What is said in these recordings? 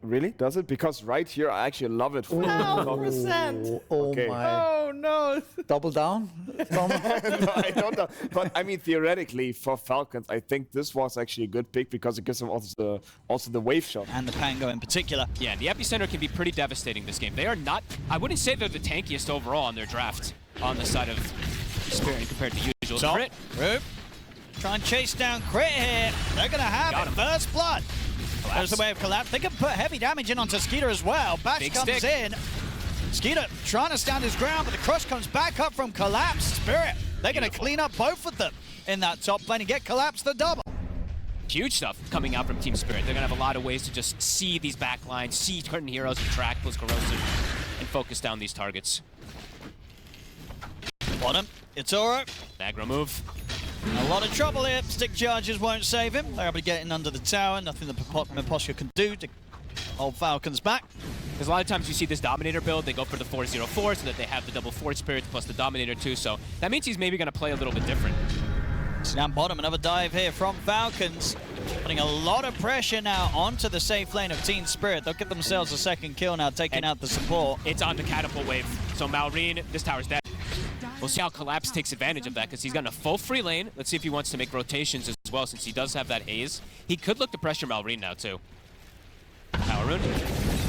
Really? Does it? Because right here, I actually love it. Okay. Oh no! Double down? No, I don't know. But I mean, theoretically, for Falcons, I think this was actually a good pick because it gives them also the wave shot. And the Pango in particular. Yeah, the epicenter can be pretty devastating this game. They are not, I wouldn't say they're the tankiest overall on their draft on the side of Spirit compared to usual. So, Crit. Roop. Try and chase down Crit here. They're going to have it. First blood. There's the way of Collapse. They can put heavy damage in onto Skeeter as well. Bash Big comes stick. in. Skeeter trying to stand his ground, but the crush comes back up from Collapse. Spirit, they're going to clean up both of them in that top lane and get Collapse the double. Huge stuff coming out from Team Spirit. They're going to have a lot of ways to just see these backlines, see certain heroes and track those corrosive and focus down these targets. Bottom, it's alright. Aggro move. A lot of trouble here. Stick charges won't save him. They're able to get in under the tower. Nothing that Miposhka can do to hold Falcons back. Because a lot of times you see this Dominator build, they go for the 4-0-4 so that they have the double Force Spirit plus the Dominator too. So that means he's maybe going to play a little bit different. So down bottom, another dive here from Falcons. Putting a lot of pressure now onto the safe lane of Team Spirit. They'll get themselves a second kill now, taking out the support. It's on the Catapult Wave. So Malrine, this tower's dead. We'll see how Collapse takes advantage of that because he's got a full free lane. Let's see if he wants to make rotations as well since he does have that haze. He could look to pressure Malrine now too. Power Rune.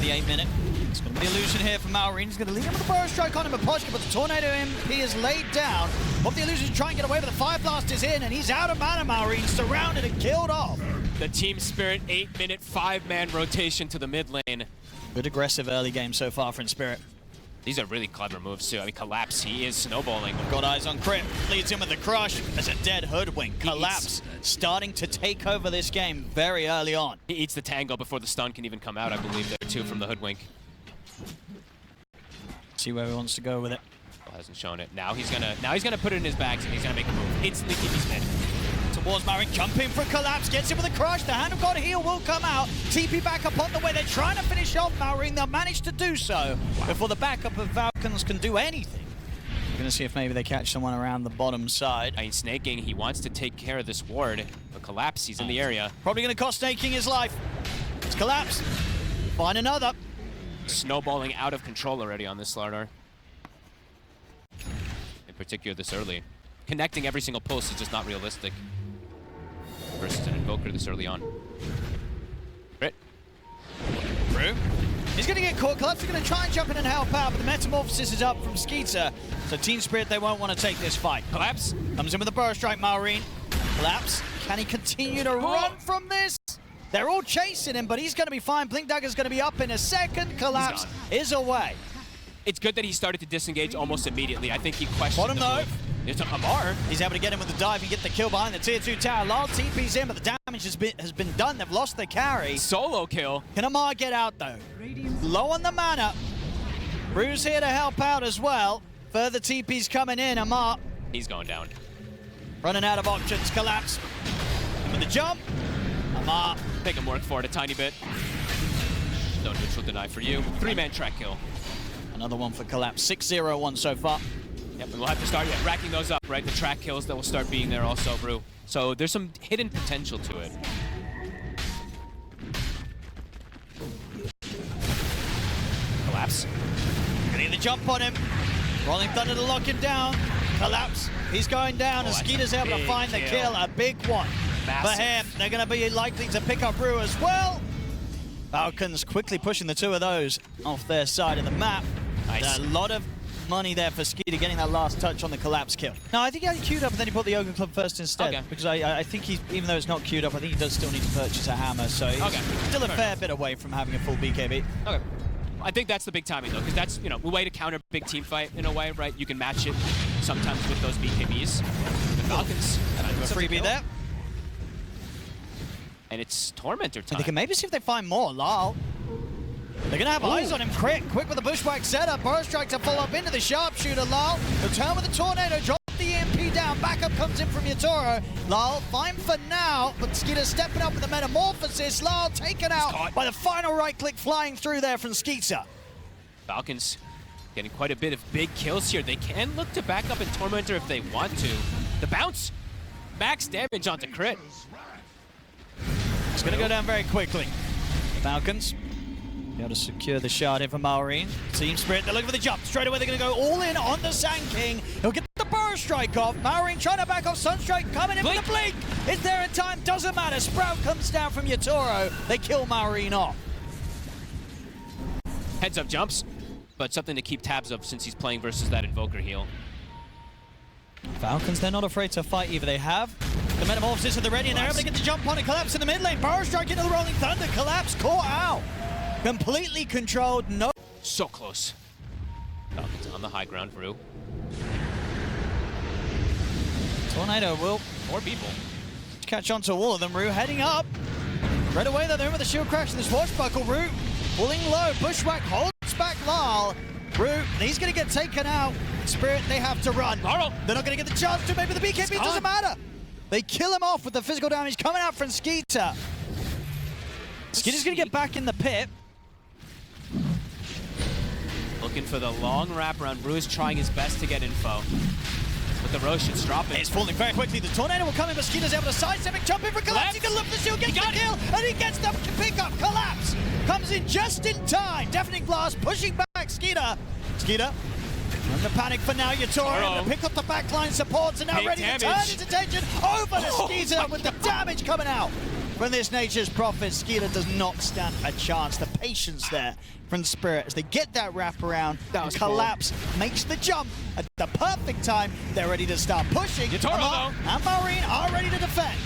The 8-minute. It's going to be illusion here for Malrine. He's going to lead him with a burrow strike on him, Miposhka, but the Tornado MP is laid down. Hope the illusion try and get away, but the Fire Blast is in, and he's out of mana, Malrine, surrounded and killed off. The Team Spirit 8-minute 5-man rotation to the mid lane. Good aggressive early game so far from Spirit. These are really clever moves too. I mean, Collapse, he is snowballing. Got eyes on Crit, leads him with the crush as a dead Hoodwink. Collapse starting to take over this game very early on. He eats the tango before the stun can even come out, I believe, there too, from the Hoodwink. See where he wants to go with it. Well, hasn't shown it. Now he's gonna put it in his bags and he's gonna make a move. Instantly keep his mid. Towards Malrine, jumping for Collapse, gets him with a crush. The Hand of God heal will come out. TP back up on the way. They're trying to finish off Malrine. They'll manage to do so before the backup of Falcons can do anything. We're going to see if maybe they catch someone around the bottom side. I mean, Snaking, he wants to take care of this ward, but Collapse, he's in the area. Probably going to cost Snaking his life. It's Collapse. Find another. Snowballing out of control already on this Slardar. In particular this early. Connecting every single pulse is just not realistic. Versus an Invoker this early on. Crit. Through. He's going to get caught. Collapse is going to try and jump in and help out, but the Metamorphosis is up from Skeeter. So Team Spirit, they won't want to take this fight. Collapse. Comes in with a Burrow Strike, Malrine. Collapse. Can he continue to run from this? They're all chasing him, but he's going to be fine. Blink Dagger's going to be up in a second. Collapse is away. It's good that he started to disengage almost immediately. I think he questioned Bottom the though. move. It's a Amar. He's able to get him with the dive and get the kill behind the tier 2 tower. Lal TP's in, but the damage has been done. They've lost their carry. Solo kill. Can Amar get out though? Low on the mana. Bruce here to help out as well. Further TP's coming in. Amar. He's going down. Running out of options. Collapse. With the jump. Amar. Make him work for it a tiny bit. No neutral deny for you. 3-man track kill. Another one for Collapse. 6-0-1 so far. Yep, and we'll have to start racking those up, right? The track kills that will start being there also, Brew. So there's some hidden potential to it. Collapse. Getting the jump on him. Rolling Thunder to lock him down. Collapse. He's going down. And Skeeter's able to find the kill. A big one. Massive. For him. They're going to be likely to pick up Brew as well. Falcons quickly pushing the two of those off their side of the map. Nice. A lot of money there for Skeeter getting that last touch on the Collapse kill. No, I think he had it queued up and then he put the Ogre Club first instead. Okay. Because I think he, even though it's not queued up, I think he does still need to purchase a hammer. So he's still a fair bit away from having a full BKB. Okay. I think that's the big timing though, because that's, you know, a way to counter big team fight in a way, right? You can match it sometimes with those BKBs. The Falcons. A freebie there. And it's Tormentor time. And they can maybe see if they find more. Lal. They're going to have eyes on him. Quick with the Bushwhack setup. Burrow Strike to follow up into the Sharpshooter. Lal. Return with the Tornado. Drop the EMP down. Backup comes in from Yatoro. Lal fine for now, but Skeeter stepping up with the Metamorphosis. Lal taken out by the final right click flying through there from Skeeter. Falcons getting quite a bit of big kills here. They can look to back up in Tormentor if they want to. The bounce. Max damage onto Crit. It's going to go down very quickly. Falcons Be able to secure the shard here for Maureen. Team Spirit, they're looking for the jump. Straight away, they're going to go all in on the Sand King. He'll get the Burrow Strike off. Maureen trying to back off. Sunstrike coming in with the blink. It's there in time. Doesn't matter. Sprout comes down from Yatoro. They kill Maureen off. Heads up jumps, but something to keep tabs of since he's playing versus that Invoker heal. Falcons, they're not afraid to fight either. They have the Metamorphosis at the ready, and they're able to get the jump on and Collapse in the mid lane. Burrow Strike into the Rolling Thunder. Collapse caught out. Completely controlled. No. So close. Falcons on the high ground, Rue. Tornado will More people. catch on to all of them. Rue heading up. Right away, though, they're in with the shield crash and the swashbuckle. Rue pulling low. Bushwhack holds back Lal. Rue, he's going to get taken out. Spirit, they have to run. Laurel. They're not going to get the chance to. Maybe the BKB doesn't matter. They kill him off with the physical damage coming out from Skeeter. Skeeter's going to get back in the pit. Looking for the long wraparound. Rue is trying his best to get info. But the Roshan's dropping. It's falling very quickly. The Tornado will come in, but Skeeter's able to sidestep and jump in for Collapse. He can look for the shield, gets the kill, and he gets the pickup. Collapse comes in just in time. Deafening Blast pushing back Skeeter. Skeeter in the panic for now. Yatoro able to pick up the backline supports and now Big ready damage. to turn his attention over to Skeeter with the damage coming out from this Nature's Prophet. Skeeter does not stand a chance. The patience there from Spirit as they get that wrap around. Collapse makes the jump at the perfect time. They're ready to start pushing. Yatoro, And Maureen are ready to defend.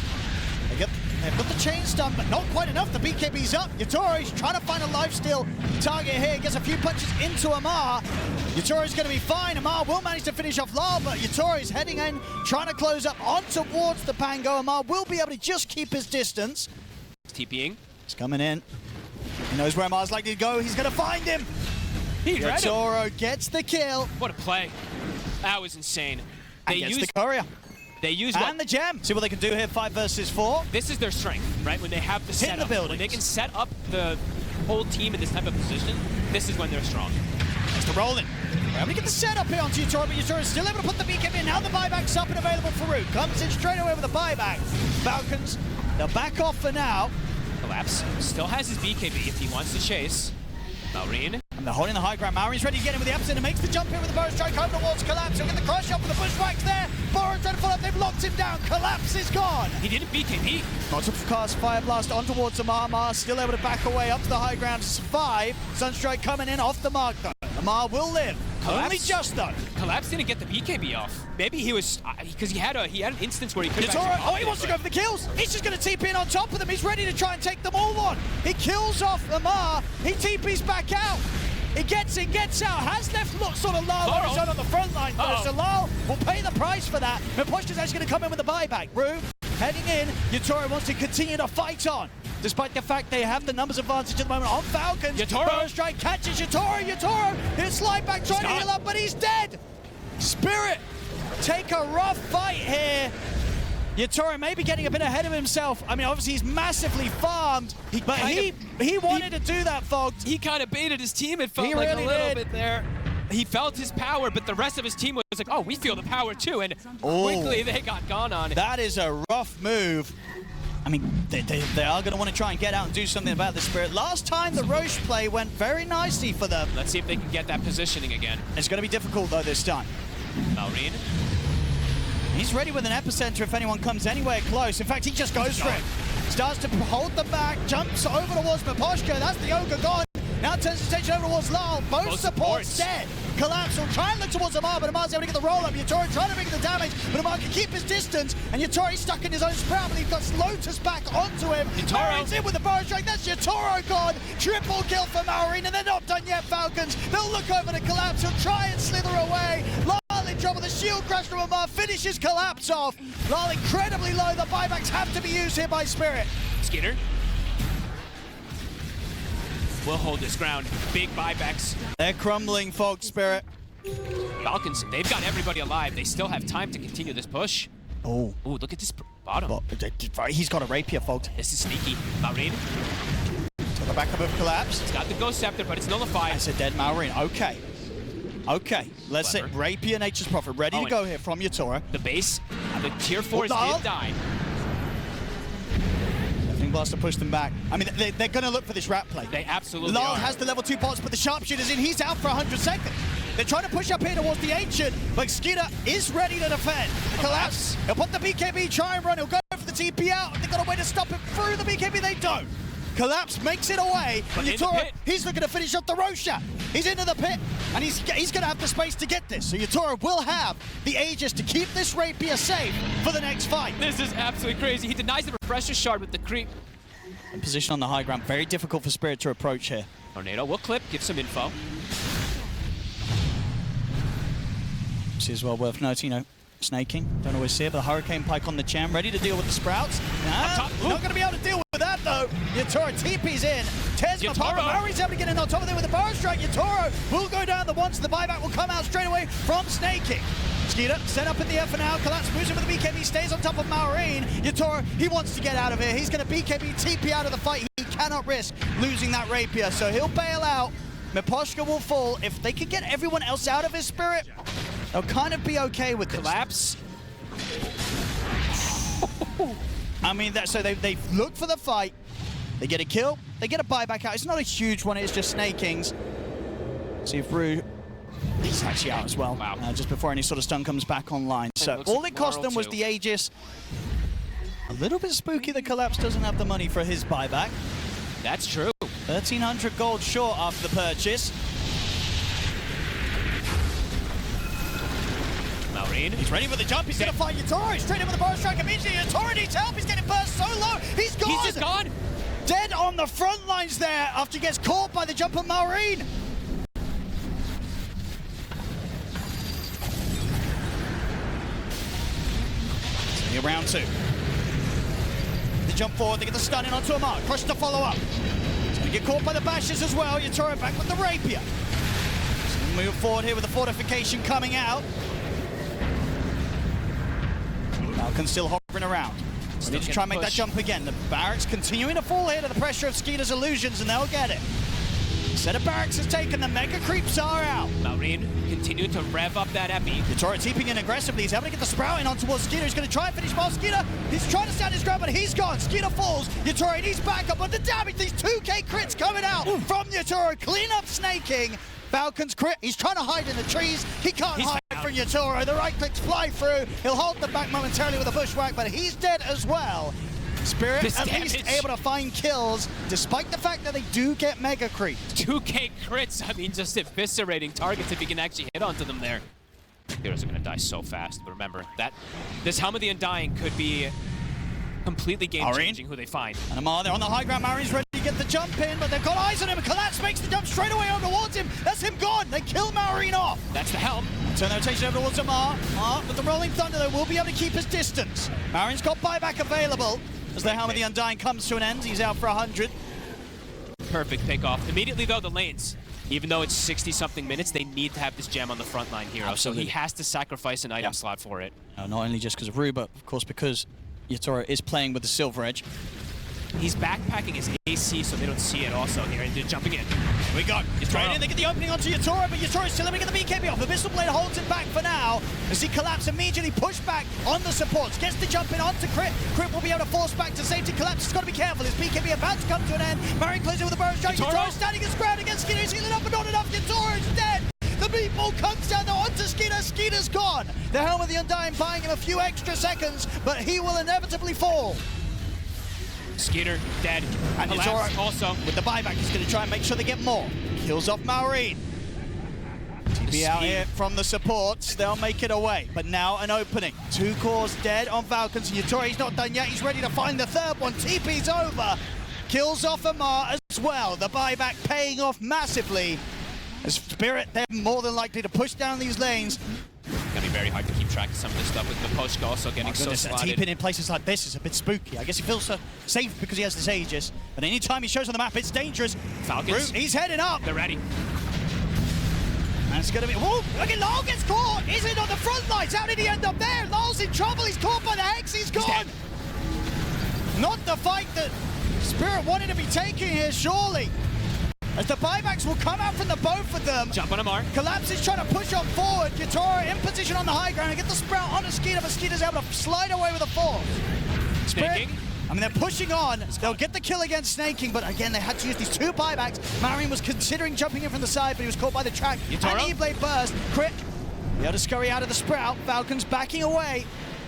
They've got the chain stun, but not quite enough. The BKB's up. Yatoro's trying to find a lifesteal target here. Gets a few punches into Amar. Yatoro's going to be fine. Amar will manage to finish off Lal, but Yatoro's heading in, trying to close up on towards the Pango. Amar will be able to just keep his distance. TPing. He's coming in. He knows where Amar's likely to go. He's going to find him. Yatoro gets the kill. What a play. That was insane. They And gets used the courier. They use And the gem. See what they can do here, 5 versus 4. This is their strength, right? When they have the Hitting the setup. buildings. When they can set up the whole team in this type of position, this is when they're strong. It's the rolling. We're able to get the setup here onto Yatoro, but Yatoro is still able to put the BKB in. Now the buyback's up and available for Root. Comes in straight away with the buyback. Falcons, they'll back off for now. Collapse still has his BKB if he wants to chase. Maureen. And they're holding the high ground. Maureen's ready to get in with the epicenter. Makes the jump here with the Burrow Strike over towards Collapse. He'll get the cross shot with the Bushwhacks there. Burrow trying to follow up. They've locked him down. Collapse is gone. He didn't BKB. Multiple cast Fire Blast on towards Amar. Amar still able to back away up to the high ground to survive. Sunstrike coming in off the mark though. Amar will live. Collapse? Only just though. Collapse didn't get the BKB off. Maybe he was because he had an instance where he could have. Yatoro, oh, he wants to go for the kills. He's just going to TP in on top of them. He's ready to try and take them all on. He kills off Amar. He TPs back out. He gets in, gets out, has left sort of Lal on his own on the front line first. So Lal will pay the price for that. Miposhka's actually going to come in with a buyback. Rue heading in. Yatoro wants to continue to fight on, despite the fact they have the numbers advantage at the moment on Falcons. Burrow Strike catches Yatoro. Yatoro, he'll slide back, trying to heal up, but he's dead. Spirit take a rough fight here. Yatoro may be getting a bit ahead of himself. I mean, obviously he's massively farmed, but he wanted to do that, Fogged. He kind of baited his team. It felt like really a little did. bit there. He felt his power, but the rest of his team was like, oh, we feel the power too. And quickly they got gone on. That is a rough move. I mean, they are going to want to try and get out and do something about the Spirit. Last time the Roche play went very nicely for them. Let's see if they can get that positioning again. It's going to be difficult though this time. Maureen. He's ready with an epicenter if anyone comes anywhere close. In fact, he just goes for it. Starts to hold the back, jumps over towards Miposhka. That's the Ogre gone. Now turns his attention over towards Lal. Both supports dead. Collapse will try and look towards Amar, but Amar's able to get the roll up. Yatoro trying to make the damage, but Amar can keep his distance. And Yatoro's stuck in his own sprout, but he's got Lotus back onto him. Maureen's in with the Burrow Strike. That's Yatoro gone. Triple kill for Maureen, and they're not done yet, Falcons. They'll look over to Collapse. He'll try and slither away. Lal in trouble. The shield crash from Amar finishes Collapse off. Lal incredibly low. The buybacks have to be used here by Spirit. Skeeter. Will hold his ground. Big buybacks. They're crumbling, Fog Spirit. Falcons, they've got everybody alive. They still have time to continue this push. Oh. Ooh, look at this bottom. He's got a rapier, Fogged. This is sneaky. Maureen. To the back of a Collapse. It's got the Ghost Scepter, but it's nullified. That's a dead Maureen. Okay. Okay. Let's say Rapier, Nature's Prophet. Ready to go here from Yatoro. The base, the tier 4s Lal. did die. Sling Blast to push them back. I mean, they're going to look for this rat play. They absolutely Lal are. has the level 2 pots, but the Sharpshooter's in. He's out for 100 seconds. They're trying to push up here towards the Ancient, but Skeeter is ready to defend. Collapse. He'll put the BKB, try and run. He'll go for the TP out. They've got a way to stop it through the BKB. They don't. Collapse makes it away. But Yatoro, he's looking to finish off the Rosha. He's into the pit, and he's going to have the space to get this. So Yatoro will have the Aegis to keep this Rapier safe for the next fight. This is absolutely crazy. He denies the refresher shard with the creep. In position on the high ground. Very difficult for Spirit to approach here. Tornado will clip, give some info. This is well worth noting, you know, snaking. Don't always see it, but the Hurricane Pike on the jam, ready to deal with the Sprouts. Nah, not going to be able to deal with that, though. Yatoro TP's in. Tesma Papa Murray's able to get in on top of it with the Burrow Strike. Yatoro will go down the once. The buyback will come out straight away from snaking. Skeeter set up in the F and now. Collapse moves in with the BKB, stays on top of Maureen. Yatoro, he wants to get out of here. He's going to BKB TP out of the fight. He cannot risk losing that Rapier, so he'll bail out. Miposhka will fall. If they can get everyone else out of his Spirit, they'll kind of be okay with this. Collapse. I mean, so they've looked for the fight. They get a kill. They get a buyback out. It's not a huge one. It's just snakings. See if Rue... He's actually out as well. Wow. Just before any sort of stun comes back online. So all it cost them was the Aegis. A little bit spooky that Collapse doesn't have the money for his buyback. That's true. 1,300 gold short after the purchase. Maureen. He's ready for the jump. He's going to fight Yatoro. He's straight in with the Burrow Strike immediately. Yatoro needs help. He's getting burst so low. He's gone. He's just gone. Dead on the front lines there after he gets caught by the jump of Maureen. So round 2. They jump forward. They get the stun in onto Amar. Crush to follow up. He's going to get caught by the bashes as well. Yatoro back with the Rapier. Move forward here with the fortification coming out. Falcons still hovering around. We need to try and make that jump again. The barracks continuing to fall here to the pressure of Skeeter's illusions, and they'll get it. Set of barracks is taken. The mega creeps are out. Maureen continuing to rev up that epi. Yatoro teeping in aggressively. He's able to get the Sprout in on towards Skeeter. He's going to try and finish while Skeeter. He's trying to stand his ground, but he's gone. Skeeter falls. Yatoro needs backup, but the damage. These 2K crits coming out from Yatoro. Clean up snaking. Falcons crit. He's trying to hide in the trees. He can't hide from Yatoro. The right clicks fly through. He'll hold them back momentarily with a bushwhack, but he's dead as well. Spirit at least able to find kills, despite the fact that they do get mega creep. 2K crits. I mean, just eviscerating targets if you can actually hit onto them there. Heroes are going to die so fast, but remember that this Helm of the Undying could be completely game-changing who they find. And Amar, they're on the high ground. Maureen's ready to get the jump in, but they've got eyes on him. Collapse makes the jump straight away on towards him. That's him gone. They kill Maureen off. That's the Helm. Turn their attention over towards Amar. With the Rolling Thunder, they will be able to keep his distance. Maureen's got buyback available as the Helm of the Undying comes to an end. He's out for 100. Perfect pickoff. Immediately, though, the lanes. Even though it's 60-something minutes, they need to have this gem on the front line hero. Absolutely. So he has to sacrifice an item slot for it. No, not only just because of Rue, but of course because Yatoro is playing with the Silver Edge. He's backpacking his AC so they don't see it also here, and they're jumping in. We got straight in, they get the opening onto Yatoro, but Yatoro's still able to get the BKB off. The Missile Blade holds him back for now. As he Collapse immediately pushed back on the supports. Gets the jump in onto Crit. Crit will be able to force back to safety. Collapse has got to be careful. His BKB about to come to an end. Maureen closes with a Burrow Strike. Yatoro standing his ground against Skeeter. He's healing up, but not enough. Yatoro is dead. The meatball comes down though onto Skeeter. Skeeter's gone. The Helm of the Undying buying him a few extra seconds, but he will inevitably fall. Skeeter dead. And Collapse Yatoro also with the buyback, he's going to try and make sure they get more. Kills off Maureen. TP out here from the supports. They'll make it away. But now an opening. 2 cores dead on Falcons. Yatoro, he's not done yet. He's ready to find the third one. TP's over. Kills off Amar as well. The buyback paying off massively. As Spirit, they're more than likely to push down these lanes. It's going to be very hard to keep track of some of this stuff with Miposhka also getting so slotted. TPing in places like this is a bit spooky. I guess he feels so safe because he has this Aegis. But anytime he shows on the map, it's dangerous. Falcons. He's heading up. They're ready. And it's going to be... Whoa! Look at Lal gets caught! He's in on the front lines! How did he end up there? Lal's in trouble! He's caught by the Hex! He's gone! Not the fight that Spirit wanted to be taking here, surely. As the buybacks will come out from the both of them. Jump on Amar. Collapse is trying to push on forward. Yatoro in position on the high ground and get the Sprout on a Skeeter, but Skeeter's able to slide away with a force. Spirit I mean, they're pushing on. They'll get the kill against Snaking, but again, they had to use these 2 buybacks. Marine was considering jumping in from the side, but he was caught by the track. Yatoro? And E-Blade burst. Crit. Be able to scurry out of the Sprout. Falcons backing away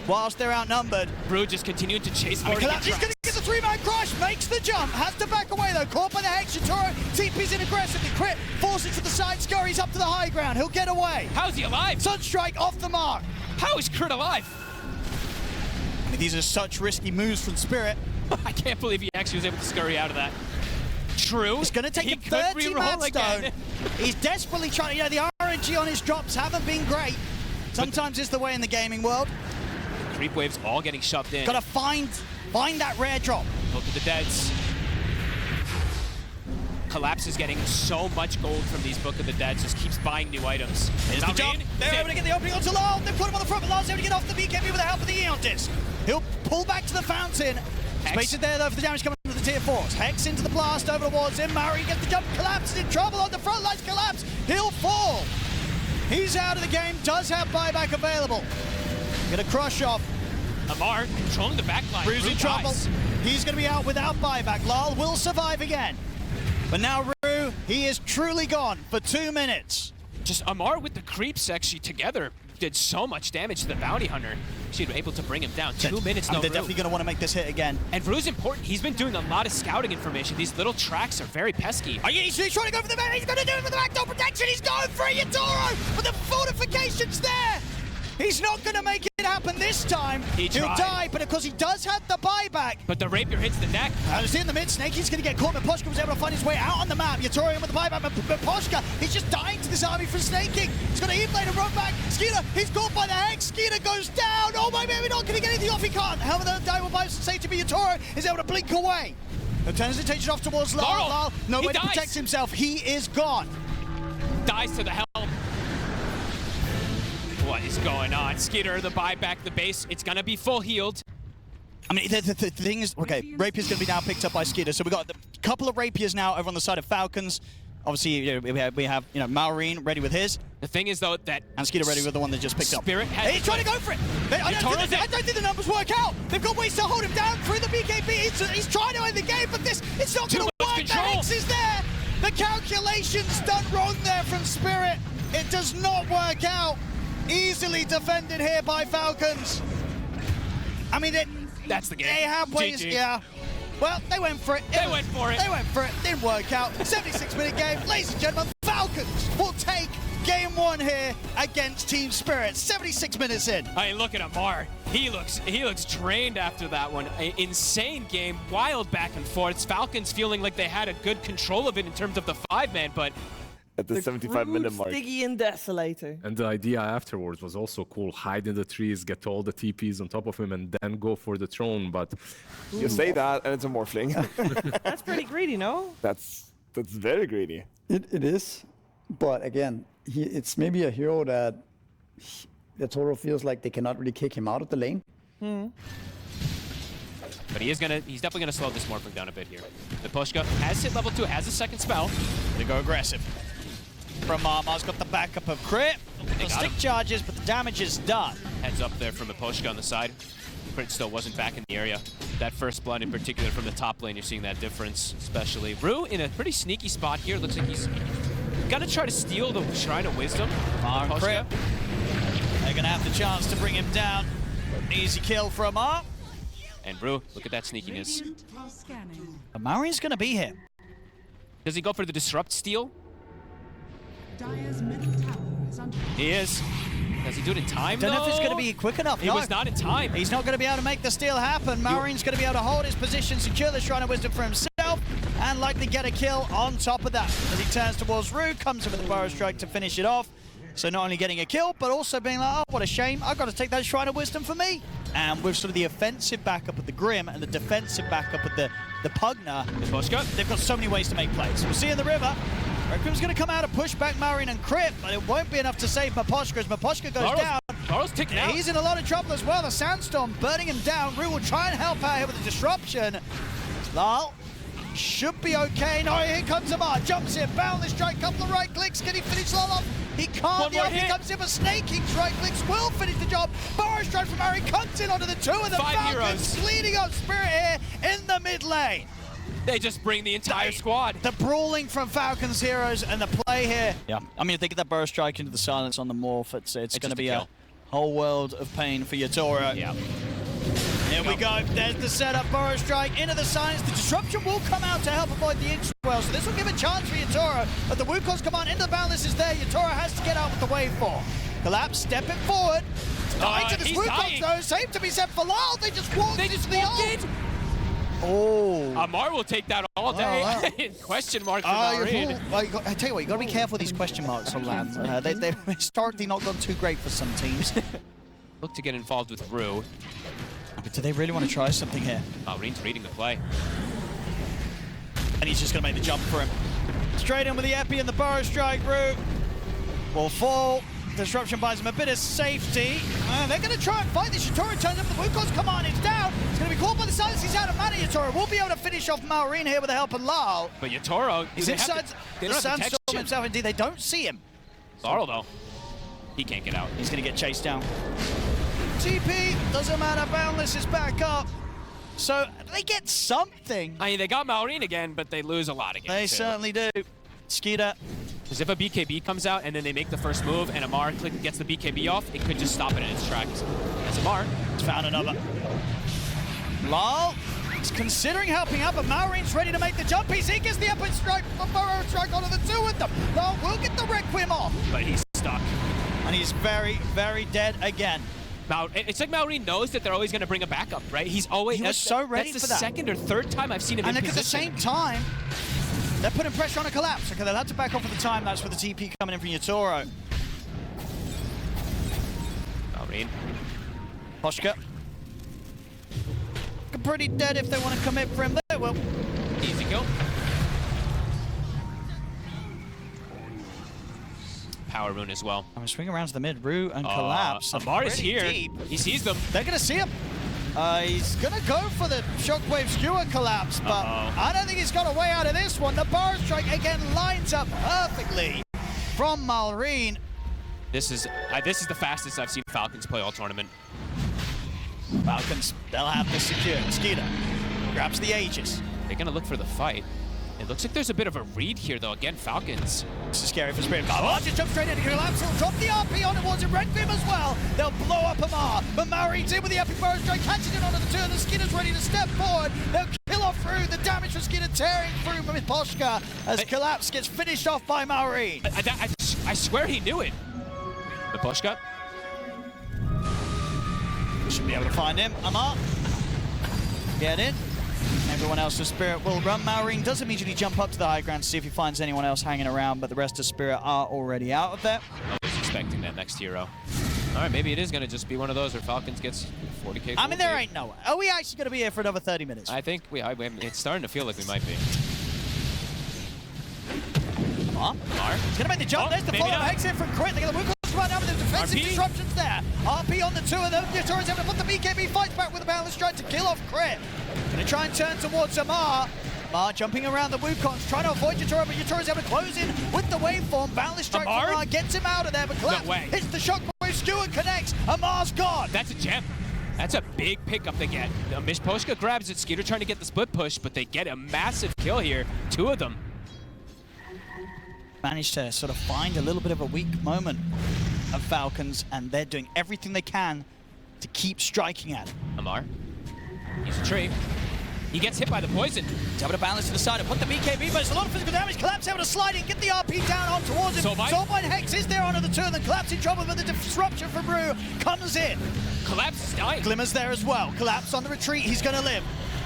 whilst they're outnumbered. Brew just continued to chase forward. He's going to get the 3-man crush. Makes the jump. Has to back away, though. Caught by the Hex. Yatoro TP's in aggressively. Crit forces to the side. Scurries up to the high ground. He'll get away. How's he alive? Sunstrike off the mark. How is Crit alive? I mean, these are such risky moves from Spirit. I can't believe he actually was able to scurry out of that. True. It's going to take he him could 30 reroll Madstone. again. He's desperately trying, you know, the RNG on his drops haven't been great. Sometimes it's the way in the gaming world. Creep waves all getting shoved in. Gotta find that rare drop. Look at the Deads. Collapse is getting so much gold from these Book of the Dead, just keeps buying new items. Here's the jump. They're able to get the opening onto Lyle. They've put him on the front, but Lyle's able to get off the BKB with the help of the Eon Disc. He'll pull back to the fountain. Space it there, though, for the damage coming from the tier 4s. Hex into the blast, over towards him. Murray gets the jump, Collapse is in trouble on the front lines. Collapse, he'll fall. He's out of the game, does have buyback available. Gonna crush off. Amar controlling the backline. Rue's in trouble. Dies. He's gonna be out without buyback. Lyle will survive again. But now Rue, he is truly gone for 2 minutes. Just Amar with the creeps actually together did so much damage to the bounty hunter. She was able to bring him down. 2 minutes, no They're Rue. definitely gonna want to make this hit again. And Rue's important. He's been doing a lot of scouting information. These little tracks are very pesky. He's trying to go for the man. He's gonna do it with the backdoor protection. He's going for it, Yatoro, but the fortification's there. He's not gonna make it happen this time. He'll die, but of course he does have the buyback. But the rapier hits the neck. It's in the mid. Snaky's gonna get caught. Miposhka was able to find his way out on the map. Yatoro in with the buyback. Miposhka, he's just dying to this army from snaking. He's got to E-Blade and run back. Skeeter, he's caught by the Hex. Skeeter goes down. Oh my, maybe not gonna get anything off. He can't. Helmet of the Diamond Vibes say to be Yatoro is able to blink away. He turns his attention off towards Lyle. No way to protect himself. He is gone. Dies to the helm. What is going on? Skeeter, the buyback, the base. It's gonna be full healed. I mean, the thing is, okay, Rapier's going to be now picked up by Skeeter. So we've got a couple of Rapiers now over on the side of Falcons. Obviously, you know, we have Maureen ready with his. The thing is, though, that... And Skeeter ready with the one they just picked up. Spirit has... He's trying to go for it! I don't think the numbers work out! They've got ways to hold him down through the BKB. He's trying to end the game, but it's not going to work! The Hex is there! The calculation's done wrong there from Spirit. It does not work out. Easily defended here by Falcons. I mean, that's the game. They have ways, GG. yeah. Well, they went for it. They went for it. Didn't work out. 76-minute game. Ladies and gentlemen, Falcons will take game 1 here against Team Spirit. 76 minutes in. I mean, look at Amar. He looks drained after that one. Insane game, wild back and forth. Falcons feeling like they had a good control of it in terms of the 5-man, but at the 75-minute mark. Stiggy and Desolator. And the idea afterwards was also cool. Hide in the trees, get all the TPs on top of him, and then go for the throne. But you say that, and it's a morphling. That's pretty greedy, no? That's very greedy. It is, but again, it's maybe a hero that the Toro feels like they cannot really kick him out of the lane. But he's definitely gonna slow this morphing down a bit here. The Pushka has hit level 2, has a second spell. They go aggressive. From Marmar's got the backup of Crit. The stick charges, but the damage is done. Heads up there from the Pushka on the side. Crit still wasn't back in the area. That first blood in particular from the top lane, you're seeing that difference, especially. Rue in a pretty sneaky spot here. Looks like he's gonna try to steal the Shrine of Wisdom. Crit. They're gonna have the chance to bring him down. Easy kill from Amar. And Rue, look at that sneakiness. Maureen's gonna be here. Does he go for the Disrupt steal? He is. Does he do it in time? Don't know if it's going to be quick enough. He was not in time. He's not going to be able to make the steal happen. Maureen's going to be able to hold his position, secure the Shrine of Wisdom for himself, and likely get a kill on top of that. As he turns towards Rue, comes in with the Burrow Strike to finish it off. So not only getting a kill, but also being like, oh, what a shame. I've got to take that Shrine of Wisdom for me. And with sort of the offensive backup of the Grim and the defensive backup of the Pugna, they've got so many ways to make plays. We'll see in the river. Grim's going to come out and push back Maureen and Crit, but it won't be enough to save Miposhka as Miposhka goes down. Baro's ticking out. He's in a lot of trouble as well. The Sandstorm burning him down. Rue will try and help out here with the disruption. Lyle should be okay. No, here comes Amar. Jumps in, boundless strike, couple of right clicks. Can he finish Lol off? He can't. One more He hit. comes in, but snaking right clicks will finish the job. Burrow strike from Murray comes in onto the two of the 5 Falcons, heroes. leading up Spirit here in the mid lane. They just bring the entire squad. The brawling from Falcons heroes and the play here. Yeah, I mean, if they get that burrow strike into the silence on the morph, it's going to just be a a kill. whole world of pain for Yatoro. Yeah. Here we go. There's the setup. Burrow strike into the silence. The disruption will come out to help avoid the inch well, so this will give a chance for Yatoro. But the Wukong's command into the boundless is there. Yatoro has to get out with the wave 4. Collapse, stepping forward. Dying to this he's Wukong dying. though. Same to be said for Lal. They just walked into the walked ult. in. Oh. Amar will take that all day. wow. Question mark for You're Maureen. fool. Well, I tell you what, you got to be careful with these question marks on land. They've historically not gone too great for some teams. Look to get involved with Rue. But do they really want to try something here? Maureen's reading the play. And he's just going to make the jump for him. Straight in with the Epi and the Burrow strike. Rue will fall. Disruption buys him a bit of safety. They're going to try and fight this. Yatoro turns up the Wukong's command. It's down. It's going to be caught by the silence. He's out of mana. Yatoro will be able to finish off Maureen here with the help of Lal. But Yatoro, He's they have inside to- they the don't have to sandstorm catch him. himself. Indeed, they don't see him. Laurel, though, he can't get out. He's going to get chased down. TP, doesn't matter. Boundless is back up. So they get something. I mean, they got Maureen again, but they lose a lot again. They certainly do. Skeeter. Because if a BKB comes out and then they make the first move and Amar gets the BKB off, it could just stop it in its tracks. That's Amar. It's found another. Lal is considering helping out, but Maureen's ready to make the jump. He gets the epic strike, the Burrow strike onto the two with them. Lal will get the Requiem off. But he's stuck. And he's very, very dead again. It's like Maureen knows that they're always going to bring a backup, right? He's always He was so ready that's for the that. second or third time I've seen him And in look, at the position. same time, they're putting pressure on a collapse. Okay, they'll have to back off at the time. That's with the TP coming in from Yatoro. Maureen. Poshka. Pretty dead if they want to commit for him. They will. Easy kill. Power rune as well. I'm going to swing around to the mid, Rue and collapse. Amar is Pretty here. deep. He sees them. They're going to see him. He's going to go for the Shockwave Skewer collapse, but I don't think he's got a way out of this one. The Burrow strike again lines up perfectly from Maureen. This is the fastest I've seen Falcons play all tournament. Falcons, they'll have this secured. Skeeter grabs the Aegis. They're going to look for the fight. It looks like there's a bit of a read here, though. Again, Falcons. This is scary for Spirit. Amar just jumps straight into collapse. He'll drop the RP on towards him. Requiem as well. They'll blow up Amar. But Maureen's in with the epic Burrow strike, catches it onto the two, and the Skeeter's ready to step forward. They'll kill off through. The damage for Skeeter tearing through from his Poshka as collapse gets finished off by Maureen. I swear he knew it. The Poshka. Should be able to find him. Amar. Get in. Everyone else of Spirit will run. Maureen does immediately jump up to the high ground to see if he finds anyone else hanging around, but the rest of Spirit are already out of there. I was expecting that next hero. All right, maybe it is going to just be one of those where Falcons gets 40k. I mean, there ain't no way. Are we actually going to be here for another 30 minutes? I think it's starting to feel like we might be. Amar. He's going to make the jump. Oh, There's the maybe follow-up not. exit from Crit. They get the Wukong's right now, but there's defensive RP. disruptions there. RP on the two of them. Yatoro's able to put the BKB, fights back with a balance strike to kill off Crit. Going to try and turn towards Amar. Amar jumping around the Wukongs, trying to avoid Yatoro, but Yatoro's able to close in with the waveform. Balance strike from Amar? Amar gets him out of there, but collapse way. hits the shockwave skewer, connects. Amar's gone. That's a gem. That's a big pickup they get. Mishposhka grabs it. Skeeter trying to get the split push, but they get a massive kill here. Two of them. Managed to sort of find a little bit of a weak moment of Falcons, and they're doing everything they can to keep striking at it. Amar. He's a tree. He gets hit by the poison. He's able to balance to the side and put the BKB, but it's a lot of physical damage. Collapse able to slide in, get the RP down on towards him. Soulbind Hex is there onto the two, and then Collapse in trouble, but the disruption from Rue comes in. Collapse is dying. Glimmer's there as well. Collapse on the retreat, he's going to live.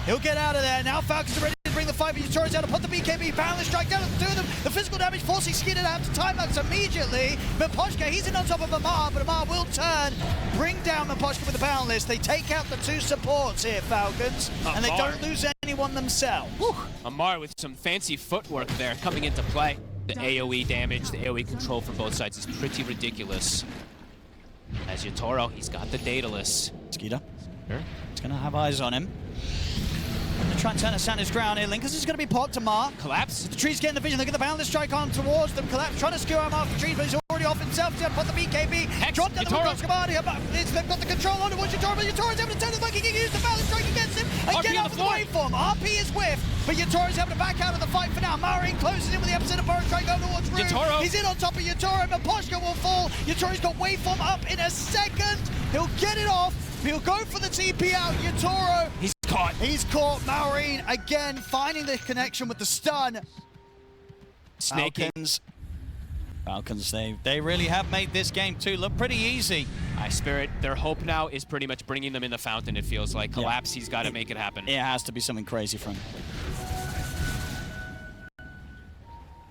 He'll get out of there. Now Falcons are ready to bring the fight, but Yatoro's able to put the BKB, balance strike down to the two of them. The physical damage forcing Skeeter to have to time max immediately. Miposhka, he's in on top of Amar, but Amar will turn, bring down Miposhka with the balance. They take out the two supports here, Falcons, and they don't lose anyone themselves. Whew. Amar with some fancy footwork there coming into play. The AoE damage, the AoE control from both sides is pretty ridiculous. As Yatoro, he's got the Daedalus. Skeeter. He's going to have eyes on him. Try and turn a Santa's ground here. Linkers is going to be popped to Mark. Collapse. The tree's getting the vision. Look at the boundless strike on towards them. Collapse trying to skew him off the trees, but he's already off himself. He's going to put the BKB. Hex, Drop down the Yatoro. Wukong's command here, but they've got the control on towards Yatoro, but Yatoro's able to turn the monkey. He can use the boundless strike against him and RP get on off the the floor. waveform. RP is whiffed, but Yatoro's able to back out of the fight for now. Marine closes in with the opposite of Burrow strike over towards Rune. Yatoro. He's in on top of Yatoro, but Poshka will fall. Yatoro's got waveform up in a second. He'll get it off. He'll go for the TP out. Yatoro. He's caught. He's caught. Maureen again finding the connection with the stun. Snaking. Falcons, they really have made this game too look pretty easy. Spirit, their hope now is pretty much bringing them in the fountain, it feels like. Collapse, he's got to make it happen. It has to be something crazy from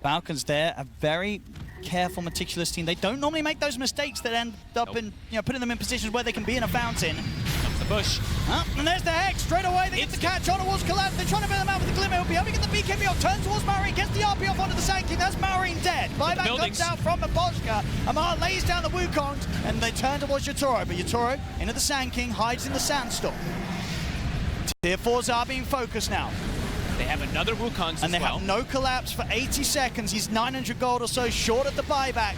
Falcons there, a very careful, meticulous team. They don't normally make those mistakes that end up in, putting them in positions where they can be in a fountain. Comes the bush. And there's the Hex straight away. They get the catch on towards Collapse. They're trying to bail them out with the Glimmer. He'll be able to get the BKB off. Turns towards Maureen. Gets the RP off onto the Sand King. That's Maureen dead. Buyback comes out from Maboshka. Amar lays down the Wukongs and they turn towards Yatoro. But Yatoro into the Sand King, hides in the Sandstorm. Tier 4s are being focused now. They have another Wukong as And they well. have no Collapse for 80 seconds. He's 900 gold or so short at the buyback.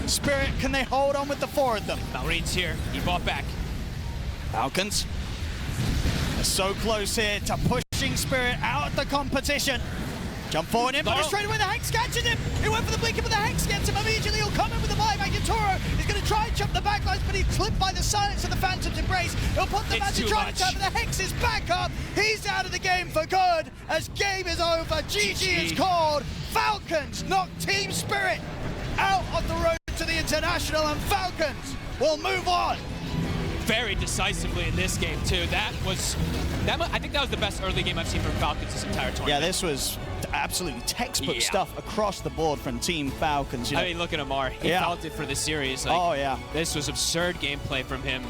Spirit, can they hold on with the 4 of them? Maureen's here. He bought back. Falcons are so close here to pushing Spirit out of the competition. Jump forward in, but straight away the Hex catches him. He went for the blinker, but the Hex gets him immediately. He'll come in with the buyback. Yatoro is going to try and jump the backlines, but he's clipped by the silence of the Phantom's Embrace. He'll put the magic try to but the Hex is back up. He's out of the game for good as game is over. GG is called. Falcons knock Team Spirit out of the road to the International, and Falcons will move on. Very decisively in this game too. I think that was the best early game I've seen from Falcons this entire tournament. Yeah, this was absolutely textbook stuff across the board from Team Falcons. I mean, look at Amar. He felt it for the series. Like, oh yeah, this was absurd gameplay from him.